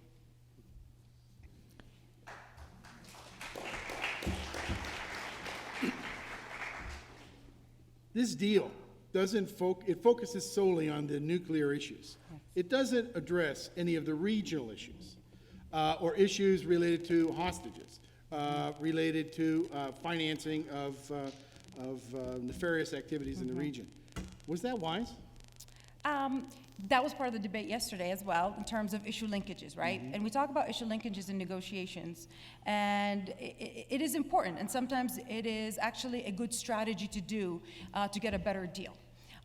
This deal it focuses solely on the nuclear issues. Yes. It doesn't address any of the regional issues or issues related to hostages, related to financing of nefarious activities in the region. Was that wise? That was part of the debate yesterday as well, in terms of issue linkages, right? And we talk about issue linkages in negotiations, and it is important, and sometimes it is actually a good strategy to do to get a better deal.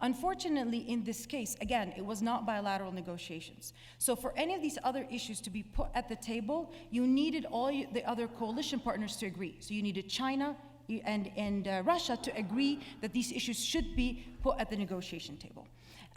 Unfortunately, in this case, again, it was not bilateral negotiations. So for any of these other issues to be put at the table, you needed all the other coalition partners to agree. So you needed China and Russia to agree that these issues should be put at the negotiation table.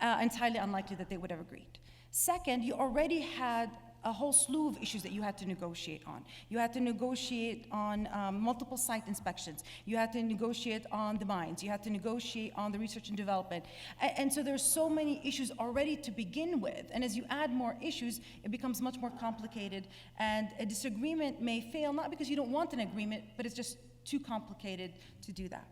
And it's highly unlikely that they would have agreed. Second, you already had a whole slew of issues that you had to negotiate on. You had to negotiate on multiple site inspections. You had to negotiate on the mines. You had to negotiate on the research and development. And so there's so many issues already to begin with. And as you add more issues, it becomes much more complicated. And a disagreement may fail, not because you don't want an agreement, but it's just too complicated to do that.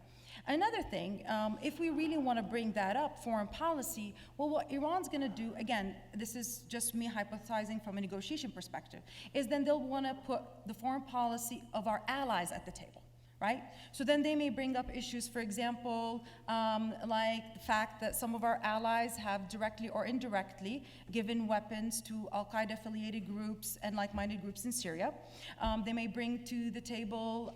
Another thing, if we really want to bring that up, foreign policy, well, what Iran's going to do, again, this is just me hypothesizing from a negotiation perspective, is then they'll want to put the foreign policy of our allies at the table, right? So then they may bring up issues, for example, like the fact that some of our allies have directly or indirectly given weapons to Al-Qaeda affiliated groups and like-minded groups in Syria. They may bring to the table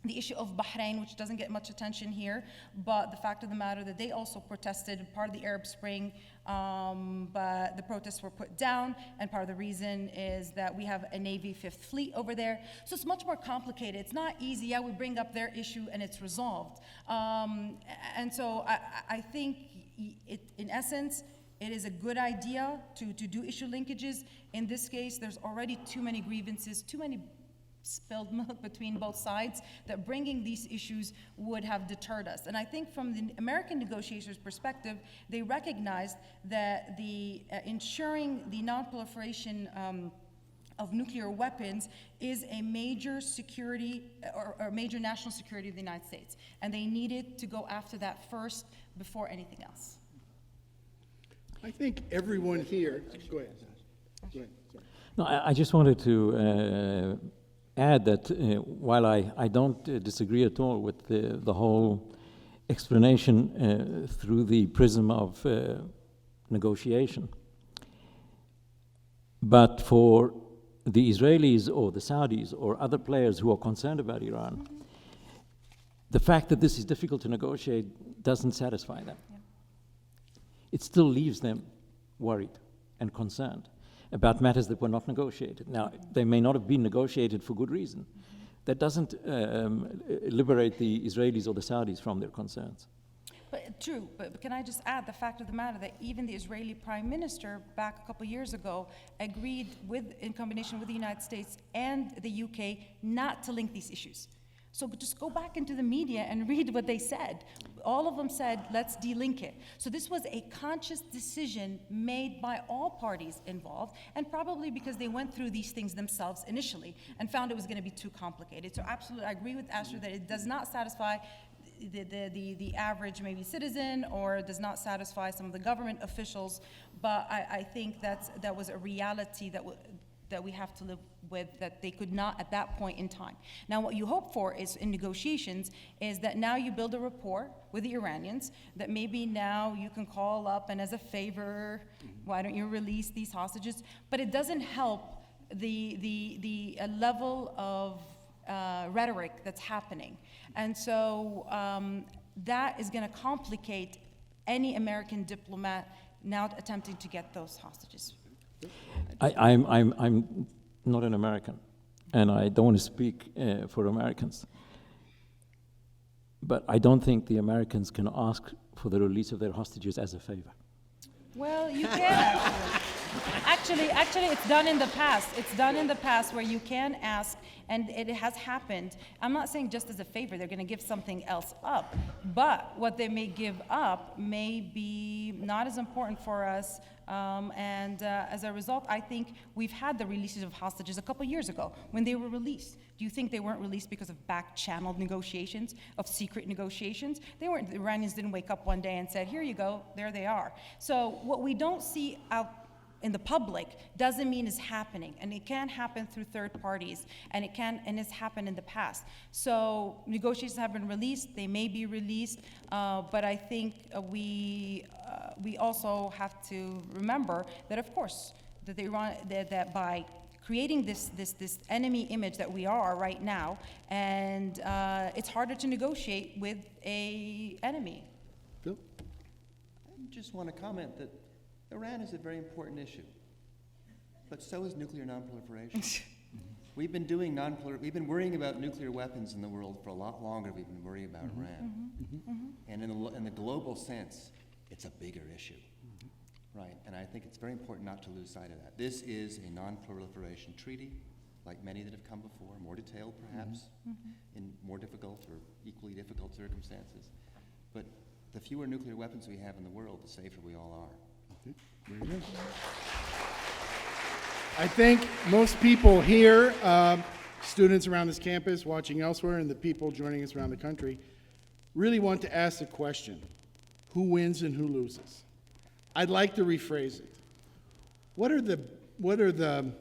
the issue of Bahrain, which doesn't get much attention here, but the fact of the matter that they also protested, part of the Arab Spring, but the protests were put down, and part of the reason is that we have a Navy Fifth Fleet over there. So it's much more complicated. It's not easy. Yeah, we bring up their issue and it's resolved. And so I think, in essence, it is a good idea to do issue linkages. In this case, there's already too many grievances, too many spilled milk between both sides, that bringing these issues would have deterred us. And I think from the American negotiators' perspective, they recognized that the ensuring the non-proliferation of nuclear weapons is a major security or major national security of the United States. And they needed to go after that first before anything else. I think everyone here, go ahead. Go ahead. Sorry. No, I just wanted to add that while I don't disagree at all with the whole explanation through the prism of negotiation, but for the Israelis or the Saudis or other players who are concerned about Iran, the fact that this is difficult to negotiate doesn't satisfy them. Yeah. It still leaves them worried and concerned about matters that were not negotiated. Now, they may not have been negotiated for good reason. That doesn't liberate the Israelis or the Saudis from their concerns. But true, but can I just add the fact of the matter that even the Israeli Prime Minister back a couple years ago agreed with, in combination with the United States and the UK, not to link these issues. So just go back into the media and read what they said. All of them said, let's delink it. So this was a conscious decision made by all parties involved, and probably because they went through these things themselves initially and found it was going to be too complicated. So absolutely, I agree with Asher that it does not satisfy the average maybe citizen, or does not satisfy some of the government officials, but I think that was a reality that we have to live with, that they could not at that point in time. Now what you hope for is in negotiations is that now you build a rapport with the Iranians, that maybe now you can call up and as a favor, why don't you release these hostages? But it doesn't help the level of rhetoric that's happening. And so that is going to complicate any American diplomat now attempting to get those hostages. I'm not an American, and I don't want to speak for Americans. But I don't think the Americans can ask for the release of their hostages as a favor. Well, you can actually. Actually, it's done in the past. It's done in the past where you can ask, and it has happened. I'm not saying just as a favor, they're going to give something else up. But what they may give up may be not as important for us. As a result, I think we've had the releases of hostages a couple years ago when they were released. Do you think they weren't released because of back-channeled negotiations, of secret negotiations? They weren't. The Iranians didn't wake up one day and said, here you go, there they are. So what we don't see out in the public doesn't mean it's happening, and it can happen through third parties, and it's happened in the past. So negotiations have been released, they may be released, but I think we also have to remember that, of course, that by creating this enemy image that we are right now, and it's harder to negotiate with an enemy. Bill? I just want to comment that Iran is a very important issue, but so is nuclear nonproliferation. We've been worrying about nuclear weapons in the world for a lot longer than we've been worrying about Iran. And in the global sense, it's a bigger issue, right? And I think it's very important not to lose sight of that. This is a non-proliferation treaty, like many that have come before, more detailed perhaps, in more difficult or equally difficult circumstances. But the fewer nuclear weapons we have in the world, the safer we all are. Very good. I think most people here, students around this campus, watching elsewhere, and the people joining us around the country, really want to ask the question, who wins and who loses? I'd like to rephrase it. What are the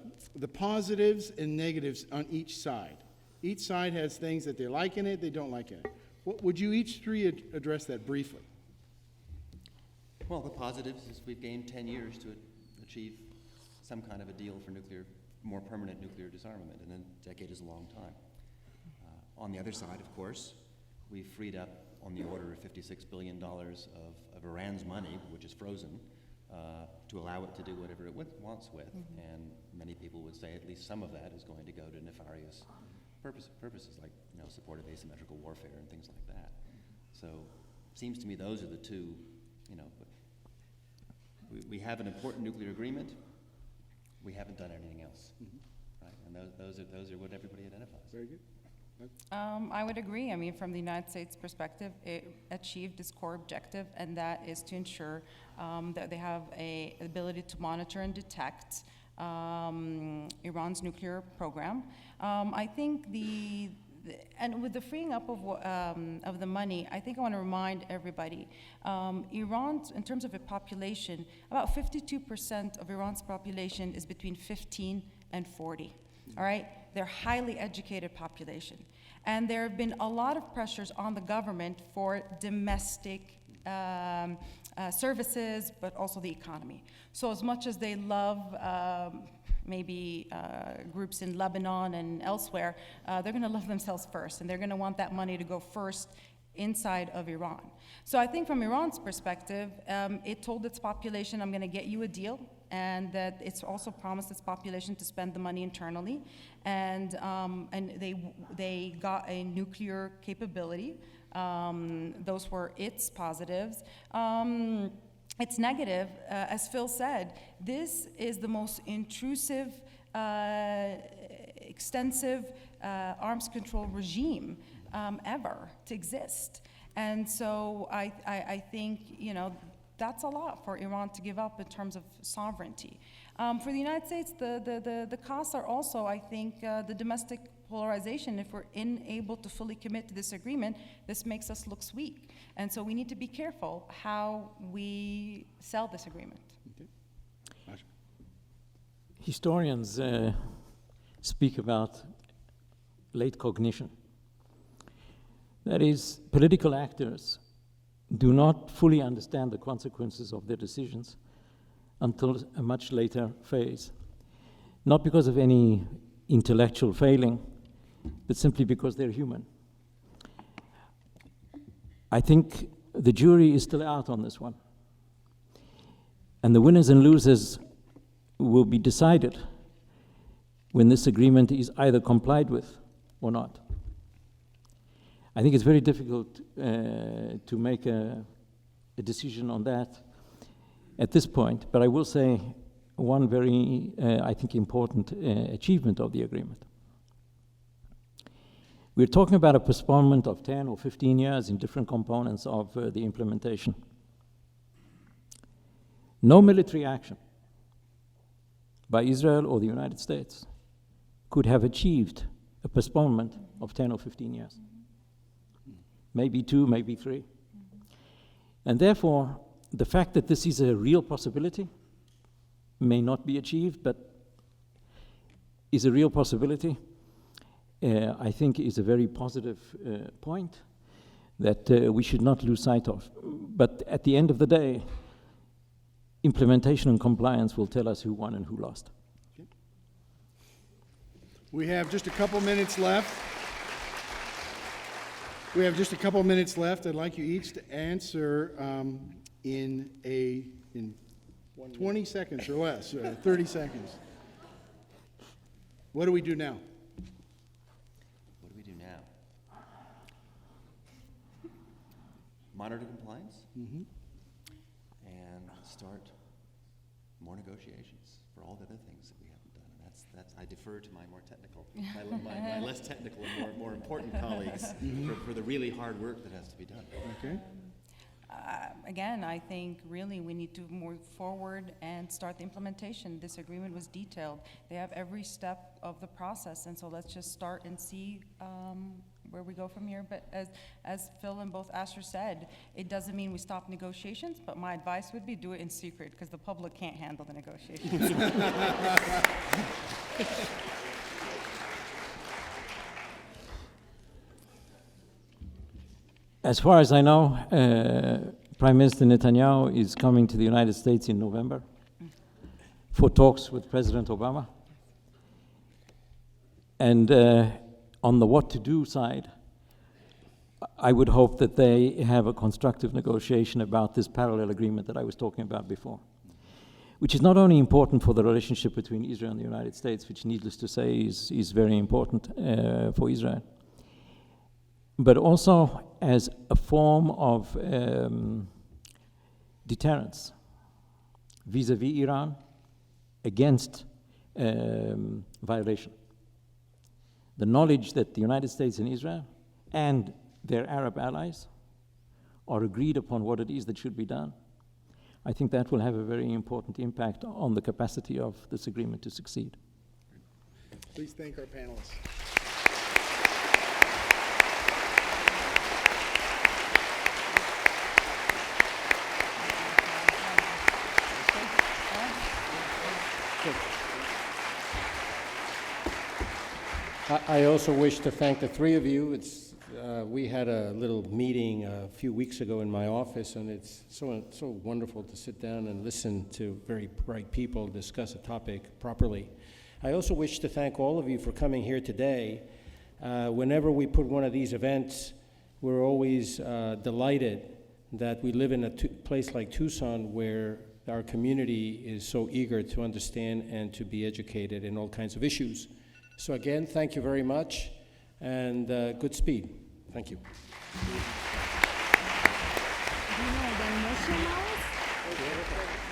positives and negatives on each side? Each side has things that they like in it, they don't like in it. Would you each three address that briefly? Well, the positives is we've gained 10 years to achieve some kind of a deal for more permanent nuclear disarmament, and a decade is a long time. On the other side, of course, we've freed up on the order of $56 billion of Iran's money, which is frozen, to allow it to do whatever it wants with. And many people would say at least some of that is going to go to nefarious purposes like support of asymmetrical warfare and things like that. So it seems to me those are the two, we have an important nuclear agreement. We haven't done anything else, right? And those are what everybody identifies. Very good. I would agree. I mean, from the United States perspective, it achieved its core objective, and that is to ensure that they have an ability to monitor and detect Iran's nuclear program. I think and with the freeing up of the money, I think I want to remind everybody, Iran, in terms of its population, about 52% of Iran's population is between 15 and 40, all right? They're a highly educated population. And there have been a lot of pressures on the government for domestic services, but also the economy. So as much as they love maybe groups in Lebanon and elsewhere, they're going to love themselves first, and they're going to want that money to go first inside of Iran. So I think from Iran's perspective, it told its population, I'm going to get you a deal, and that it's also promised its population to spend the money internally, and they got a nuclear capability. Those were its positives. It's negative, as Phil said, this is the most intrusive, extensive arms control regime ever to exist. And so I think, you know, that's a lot for Iran to give up in terms of sovereignty. For the United States, the costs are also, I think, the domestic polarization. If we're unable to fully commit to this agreement, this makes us look weak. And so we need to be careful how we sell this agreement. Okay. Historians speak about late cognition. That is, political actors do not fully understand the consequences of their decisions until a much later phase. Not because of any intellectual failing, but simply because they're human. I think the jury is still out on this one. And the winners and losers will be decided when this agreement is either complied with or not. I think it's very difficult to make a decision on that at this point, but I will say one very, I think, important achievement of the agreement. We're talking about a postponement of 10 or 15 years in different components of the implementation. No military action by Israel or the United States could have achieved a postponement of 10 or 15 years. Maybe 2, maybe 3. And therefore, the fact that this is a real possibility may not be achieved, but is a real possibility, I think is a very positive point that we should not lose sight of. But at the end of the day, implementation and compliance will tell us who won and who lost. Okay. We have just a couple minutes left. I'd like you each to answer in 20 seconds or less, 30 seconds. What do we do now? What do we do now? Monitor compliance and start more negotiations for all the other things that we haven't done. And that's I defer to my more technical, my less technical and more important colleagues for the really hard work that has to be done. Okay. Again, I think really we need to move forward and start the implementation. This agreement was detailed. They have every step of the process, and so let's just start and see where we go from here. But as Phil and both Asher said, it doesn't mean we stop negotiations, but my advice would be do it in secret, because the public can't handle the negotiations. As far as I know, Prime Minister Netanyahu is coming to the United States in November for talks with President Obama. And on the what to do side, I would hope that they have a constructive negotiation about this parallel agreement that I was talking about before, which is not only important for the relationship between Israel and the United States, which needless to say is very important for Israel, but also as a form of deterrence vis-a-vis Iran against violation. The knowledge that the United States and Israel and their Arab allies are agreed upon what it is that should be done I think that will have a very important impact on the capacity of this agreement to succeed. Please thank our panelists. I also wish to thank the three of you. We had a little meeting a few weeks ago in my office, and it's so wonderful to sit down and listen to very bright people discuss a topic properly. I also wish to thank all of you for coming here today. Whenever we put one of these events, we're always delighted that we live in a place like Tucson where our community is so eager to understand and to be educated in all kinds of issues. So again, thank you very much, and good speed. Thank you. Do you know the motion now?